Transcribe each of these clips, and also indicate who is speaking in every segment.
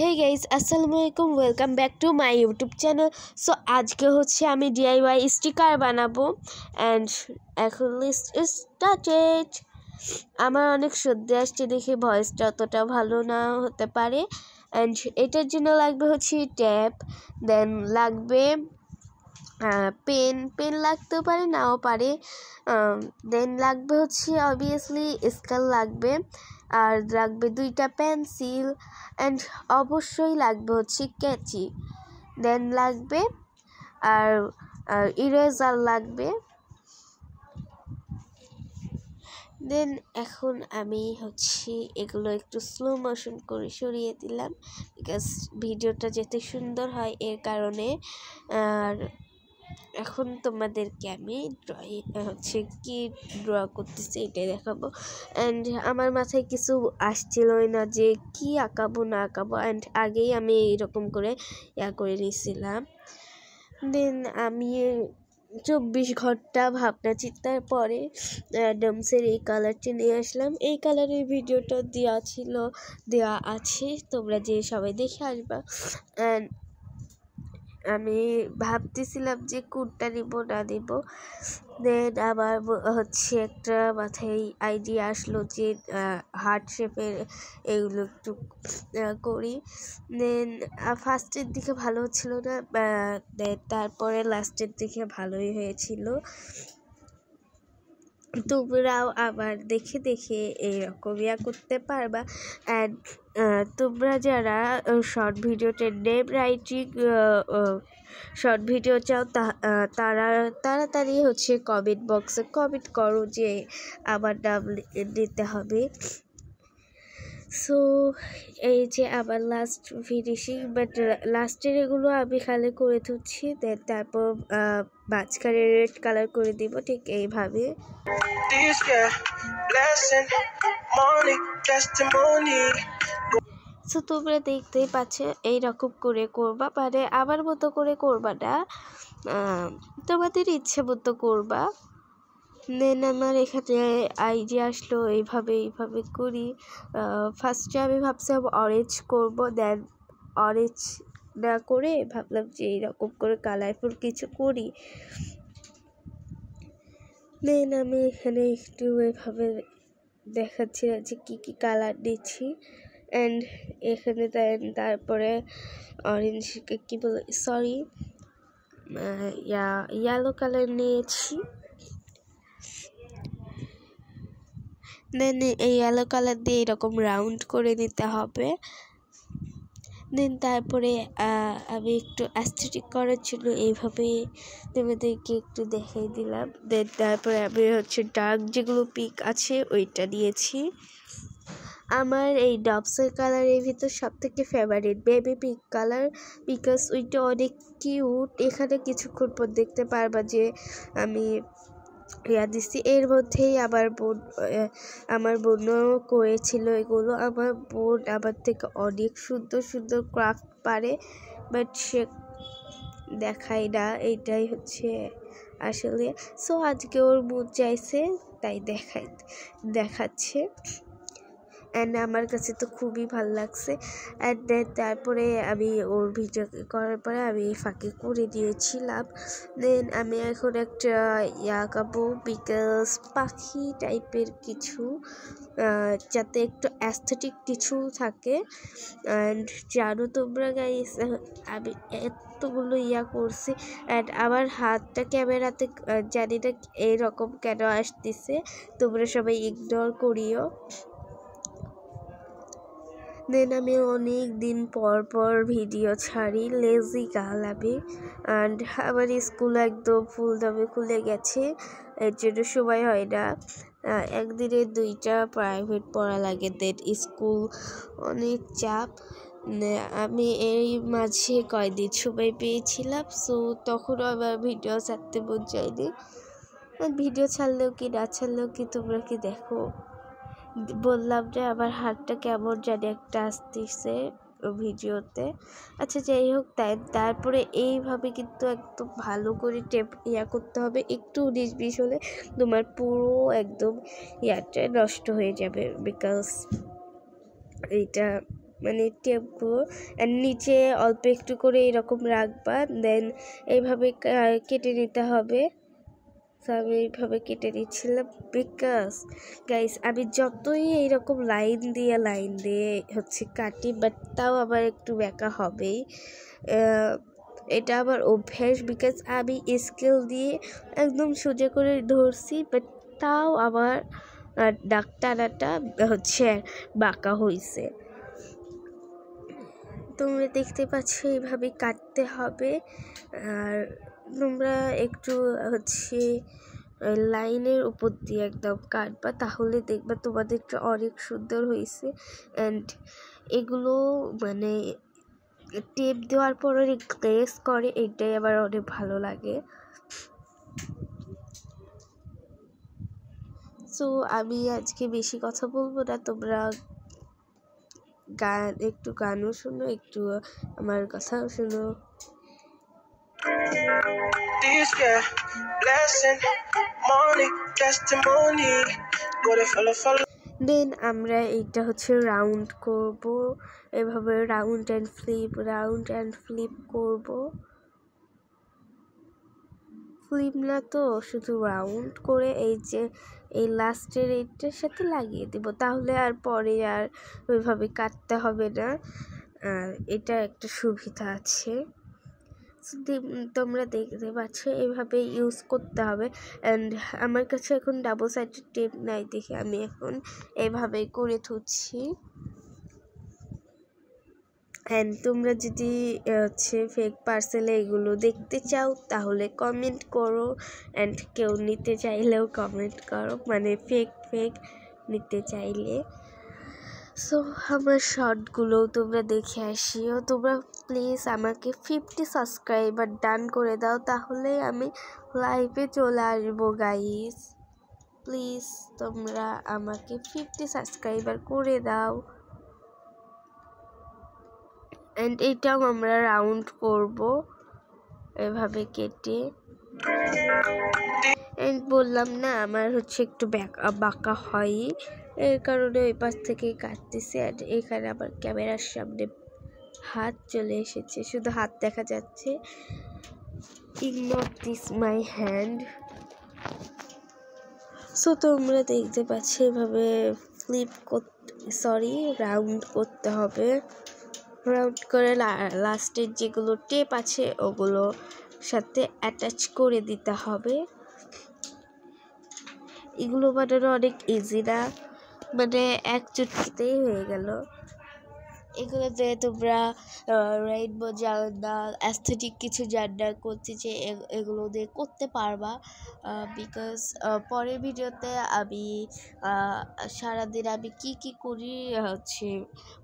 Speaker 1: हे guys अस्सलाम वालेकुम welcome back to my YouTube channel. So आज के होच्छे आमी DIY स्टिकार बानाबो एंड এখন স্টার্টেড। আমার অনেক সর্দি আসছে দেখে ভয়েসটা অতটা ভালো না হতে পারে এন্ড এটার জন্য লাগবে হচ্ছে ট্যাপ, দেন লাগবে পেন লাগতে পারে নাও পারে, দেন লাগবে হচ্ছে অবভিয়াসলি স্কেল লাগবে, আর লাগবে দুইটা পেন্সিল এন্ড অবশ্যই লাগবে হচ্ছে কেচি, দেন লাগবে আর ইরেজার লাগবে। দেন এখন আমি হচ্ছে এগুলো একটু স্লো মোশন করে সরিয়ে দিলাম বিকজ ভিডিওটা যাতে সুন্দর হয় এর কারণে। আর এখন তোমাদেরকে আমি হচ্ছে কি ড্র করতেছি এটাই দেখাবো অ্যান্ড আমার মাথায় কিছু আসছিলই না যে কি আঁকাবো না আঁকাবো অ্যান্ড আগেই আমি এরকম করে করে নিয়েছিলাম। দেন আমি 24 ঘন্টা ভাবনা চিন্তার পরে ডমসের এই কালারটি নিয়ে আসলাম। এই কালারের ভিডিওটা দেওয়া আছে, তোমরা যে সবাই দেখে আসবা। অ্যান্ড আমি ভাবতেছিলাম যে কোনটা নিব না নিব, দেন আমার হচ্ছে একটা মাথায় আইডিয়া আসলো যে হার্ট শেপের এগুলো একটু করি। দেন ফার্স্টের দিকে ভালো হচ্ছিল না, দেন তারপরে লাস্টের দিকে ভালোই হয়েছিল। তোমরাও আবার দেখে দেখে এইরকম করতে পারবা। অ্যান্ড তোমরা যারা শর্ট ভিডিওতে নেম রাইটিং শর্ট ভিডিও চাও তারা তাড়াতাড়ি হচ্ছে কমেন্ট বক্সে কমেন্ট করো যে আমার নাম নিতে হবে। সো এই যে আবার লাস্ট ফিনিশিং, বাট লাস্টের এগুলো আমি খালি করে তুলছি, দেন তারপর মাঝখানে রেড কালার করে দিব ঠিক এইভাবে। সো তোমরা দেখতেই পাচ্ছ এইরকম করে করবা, মানে আমার মতো করে করবা না, তোমাদের ইচ্ছে মতো করবা। দেন আমার এখানে আইডিয়া আসলো এইভাবে করি। ফার্স্টে আমি ভাবছিলাম অরেঞ্জ করব, দেন অরেঞ্জ না করে ভাবলাম যে এইরকম করে কালারফুল কিছু করি। দেন আমি এখানে একটু এভাবে দেখাচ্ছি যে কী কালার দিচ্ছি অ্যান্ড এখানে তারপরে অরেঞ্জকে কী বলে সরি ইয়েলো কালার নিয়েছি। দেন এই ইয়েলো কালার দিয়ে এরকম রাউন্ড করে নিতে হবে। দেন তারপরে আমি একটু অ্যাস্থেটিক করার জন্য এইভাবে তোমাদেরকে একটু দেখাই দিলাম। দেন তারপরে আমি হচ্ছে ডার্ক যেগুলো পিক আছে ওইটা দিয়েছি। আমার এই ডবসের কালারের ভিতর সবথেকে favourite baby pink colour, because ওইটা অনেক কিউট। এখানে কিছুক্ষণ পর দেখতে পারবা যে আমি দিচ্ছি। এর মধ্যেই আমার বোনও করেছিল এগুলো। আমার বোন আমার থেকে অনেক সুন্দর ক্রাফট পারে, বাট সে দেখায় না, এইটাই হচ্ছে আসলে। সো আজকে ওর মুড চাইছে তাই দেখাচ্ছে অ্যান্ড আমার কাছে তো খুবই ভালো লাগছে। অ্যান্ড দেন তারপরে আমি ওর ভিডিও করার পরে আমি ফাঁকে করে দিয়েছিলাম। দেন আমি এখন একটা আঁকাবো বিকজ পাখি টাইপের কিছু, যাতে একটু অ্যাস্থেটিক কিছু থাকে। অ্যান্ড জানো তোমরা গাইস আমি এতগুলো করছি অ্যান্ড আমার হাতটা ক্যামেরাতে জানি না এইরকম কেন আসতেছে, তোমরা সবাই ইগনোর করিও। দেন আমি অনেক দিন পর ভিডিও ছাড়ি, লেজি গার্ল আমি। অ্যান্ড আমার স্কুল একদম ফুলদমে খুলে গেছে, এর জন্য সময় হয় না। একদিনে 2টা প্রাইভেট পড়া লাগে, দেন স্কুল অনেক চাপ। আমি এই মাঝে কয়দিন সময় পেয়েছিলাম, সো তখনও আমার ভিডিও ছাড়তে মন চাইনি। ভিডিও ছাড়লেও কি না ছাড়লেও কি তোমরা কি দেখো, বললাম যে আমার হাতটা কেমন জানি একটা আসতেছে ভিডিওতে। আচ্ছা যাই হোক, তারপরে এইভাবে কিন্তু একদম ভালো করে টেপ করতে হবে। একটু 19-20 হলে তোমার পুরো একদম নষ্ট হয়ে যাবে, বিকজ এইটা মানে টেপগুলো, অ্যান্ড নিচে অল্প একটু করে এরকম রাখবা, দেন এইভাবে কেটে নিতে হবে। তো আমি এইভাবে কেটে নিচ্ছিলাম বিকজ গাইস আমি যতই এইরকম লাইন দিয়ে হচ্ছে কাটি, বাট তাও আবার একটু ব্যাকা হবেই। এটা আমার অভ্যাস, বিকজ আমি স্কেল দিয়ে একদম সোজা করে ধরছি, বাট তাও আমার দাগ টানাটা হচ্ছে বাঁকা হয়েছে। তোমরা দেখতে পাচ্ছ এইভাবে কাটতে হবে। আর তোমরা একটু হচ্ছে লাইনের উপর দিয়ে একদম কাটবা, তাহলে দেখবা তোমাদেরটা অনেক সুন্দর হয়েছে। অ্যান্ড এগুলো মানে টেপ দেওয়ার পর অনেক গ্লেজ করে, এটাই আবার অনেক ভালো লাগে। সো আমি আজকে বেশি কথা বলবো না, তোমরা একটু গানও শোনো, একটু আমার কথাও শোনো। দেন আমরা এইটা হচ্ছে রাউন্ড করব, এভাবে রাউন্ড অ্যান্ড ফ্লিপ করব। ফ্লিপ না তো, শুধু রাউন্ড করে এই যে এই লাস্টের এইটার সাথে লাগিয়ে দেব, তাহলে আর পরে আর ওইভাবে কাটতে হবে না। আর এটা একটা সুবিধা আছে। তোমরা দেখতে পাচ্ছ এইভাবে ইউজ করতে হবে। অ্যান্ড আমার কাছে এখন ডাবল সাইডেড টেপ নাই দেখে আমি এখন এইভাবে করে থুচ্ছি। অ্যান্ড তোমরা যদি হচ্ছে ফেক পার্সেলে এগুলো দেখতে চাও তাহলে কমেন্ট করো, অ্যান্ড কেউ নিতে চাইলেও কমেন্ট করো, মানে ফেক নিতে চাইলে। সো আমার শর্টগুলোও তোমরা দেখে আসিও। তোমরা প্লিজ আমাকে 50 সাবস্ক্রাইবার ডান করে দাও, তাহলে আমি লাইভে চলে আসবো গাইস। প্লিজ তোমরা আমাকে 50 সাবস্ক্রাইবার করে দাও। অ্যান্ড এটাও আমরা রাউন্ড করব এভাবে কেটে। অ্যান্ড বললাম না আমার হচ্ছে একটু বাঁকা হয়, এর কারণে ওই পাশ থেকে কাটতেছি। আর এখানে আবার ক্যামেরার সামনে হাত চলে এসেছে, শুধু হাত দেখা যাচ্ছে। Ignore this my hand. So তোমরা দেখতে পাচ্ছ এভাবে রাউন্ড করতে হবে। রাউন্ড করে লাস্টের যেগুলো টেপ আছে ওগুলো সাথে অ্যাটাচ করে দিতে হবে। এগুলো বানানো অনেক ইজি না, মানে এক চুটকিতেই হয়ে গেল। এগুলো যে তোমরা রেইনবো জার্নাল অ্যাস্থেটিক কিছু জার্নাল করতে যে এগুলো দিয়ে করতে পারবা, বিকজ পরের ভিডিওতে আমি সারাদিন আমি কি করি হচ্ছে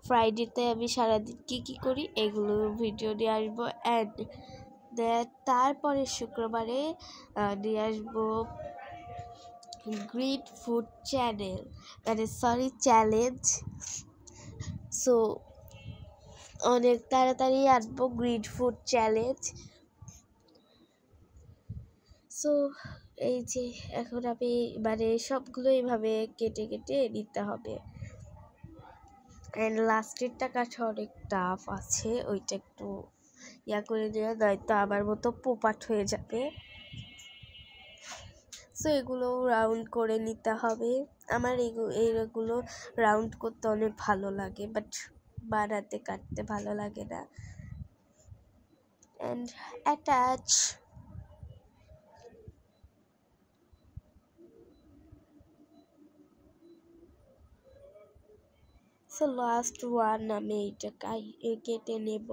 Speaker 1: ফ্রাইডেতে আমি সারাদিন কি করি এগুলো ভিডিও নিয়ে আসবো। অ্যান্ড তারপরে শুক্রবারে নিয়ে আসবো গ্রিড ফুড চ্যালেঞ্জ। সো অনেক তাড়াতাড়ি আসবো গ্রিড ফুড চ্যালেঞ্জ। সো এই যে এখন আমি মানে সবগুলো এইভাবে কেটে নিতে হবে। অ্যান্ড লাস্টেরটা কাছে অনেক টাফ আছে, ওইটা একটু করে দেওয়া, নয়তো আমার মতো পোপাট হয়ে যাবে। সো এগুলো রাউন্ড করে নিতে হবে। আমার এইগুলো রাউন্ড করতে অনেক ভালো লাগে, বাট বানাতে কাটতে ভালো লাগে না। And attach. So last one আমি এইটা কেটে নেব।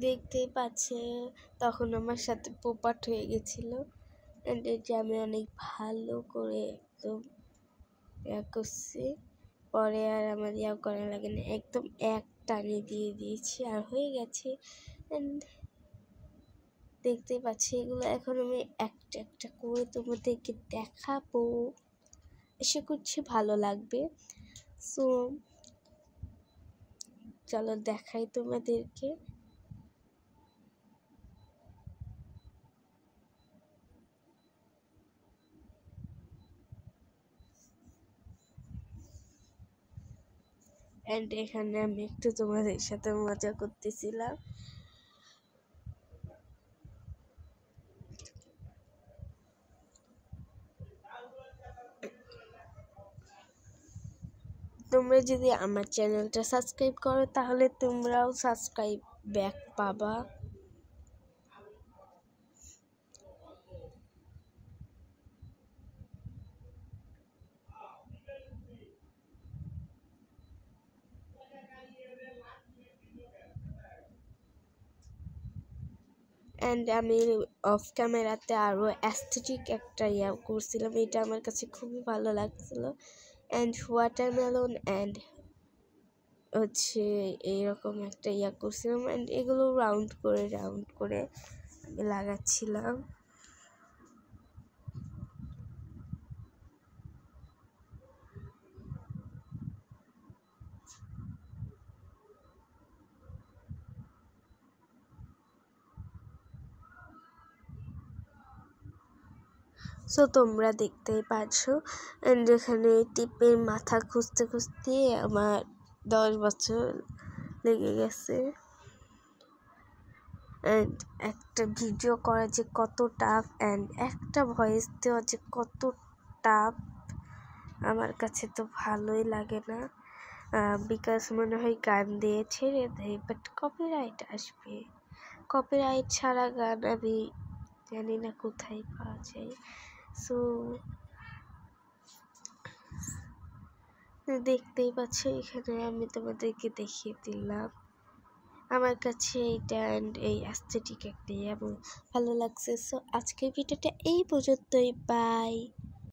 Speaker 1: দেখতেই পাচ্ছে তখন আমার সাথে পোপাট হয়ে গেছিলো। অ্যান্ড এটা আমি অনেক ভালো করে একদম করছি, পরে আর আমার করা লাগে না, একদম এক টানে দিয়ে দিয়েছি আর হয়ে গেছে। অ্যান্ড দেখতেই পাচ্ছি এগুলো এখন আমি একটা করে তোমাদেরকে দেখাবো, আশা করছি ভালো লাগবে। সো চলো দেখাই তোমাদেরকে। এন্ড এখানে আমি একটু তোমাদের সাথে মজা করতেছিলাম। তোমরা যদি আমার চ্যানেলটা সাবস্ক্রাইব করো তাহলে তোমরাও সাবস্ক্রাইব ব্যাক পাবা। অ্যান্ড আমি অফ ক্যামেরাতে আরও অ্যাস্থেটিক একটা করছিলাম, এটা আমার কাছে খুবই ভালো লাগছিলো। অ্যান্ড ওয়াটারমেলন অ্যান্ড হচ্ছে এইরকম একটা করছিলাম, অ্যান্ড এগুলো রাউন্ড করে আমি লাগাচ্ছিলাম। সো তোমরা দেখতেই পাচ্ছো। অ্যান্ড এখানে টিপের মাথা খুঁজতে খুঁজতে আমার 10 বছর লেগে গেছে। অ্যান্ড একটা ভিডিও করা যে কত টাফ, অ্যান্ড একটা ভয়েস দেওয়া যে কত টাফ, আমার কাছে তো ভালোই লাগে না, বিকজ মনে হয় গান দিয়ে ছেড়ে দেয়, বাট কপিরাইট আসবে। কপিরাইট ছাড়া গান আমি জানি না কোথায় পাওয়া যায়। সো দেখতেই পাচ্ছ, এখানে আমি তোমাদেরকে দেখিয়ে দিলাম। আমার কাছে এইটা অ্যান্ড এই অ্যাস্থেটিক একটা ভালো লাগছে। সো আজকের ভিডিওটা এই পর্যন্তই, বাই।